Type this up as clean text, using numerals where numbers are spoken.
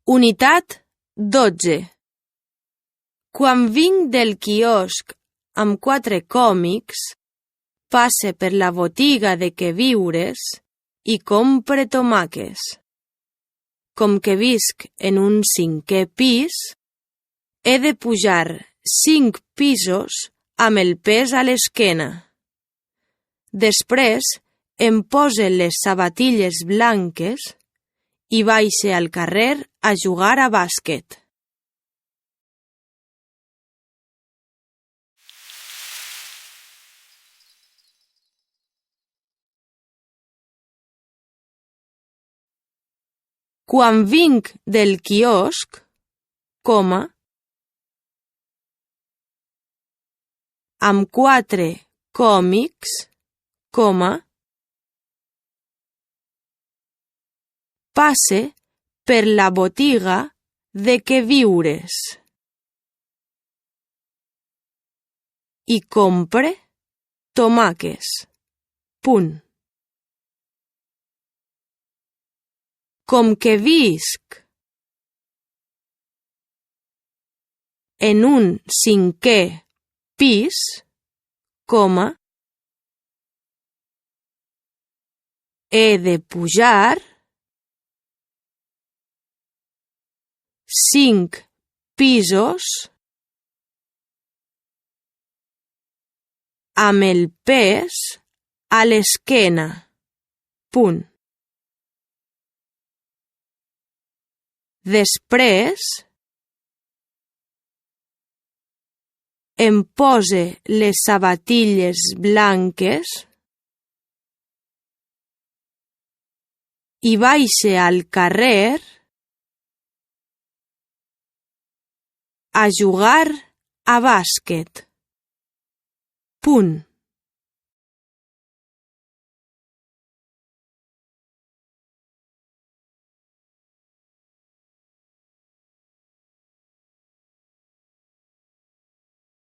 Unitat 12. Quan vinc del quiosc amb 4 còmics, passe per la botiga de queviures i compre tomàquets. Com que visc en un 5è pis, he de pujar 5 pisos amb el pes a l'esquena. Després em pose les sabatilles blanques i baixe al carrer a jugar a bàsquet. Quan vinc del quiosc, amb 4 còmics, passe per la botiga de queviures i compre tomàquets. Com que visc en un 5è pis, he de pujar 5 pisos amb el pes a l'esquena. Després em pose les sabatilles blanques i baixe al carrer a jugar a bàsquet.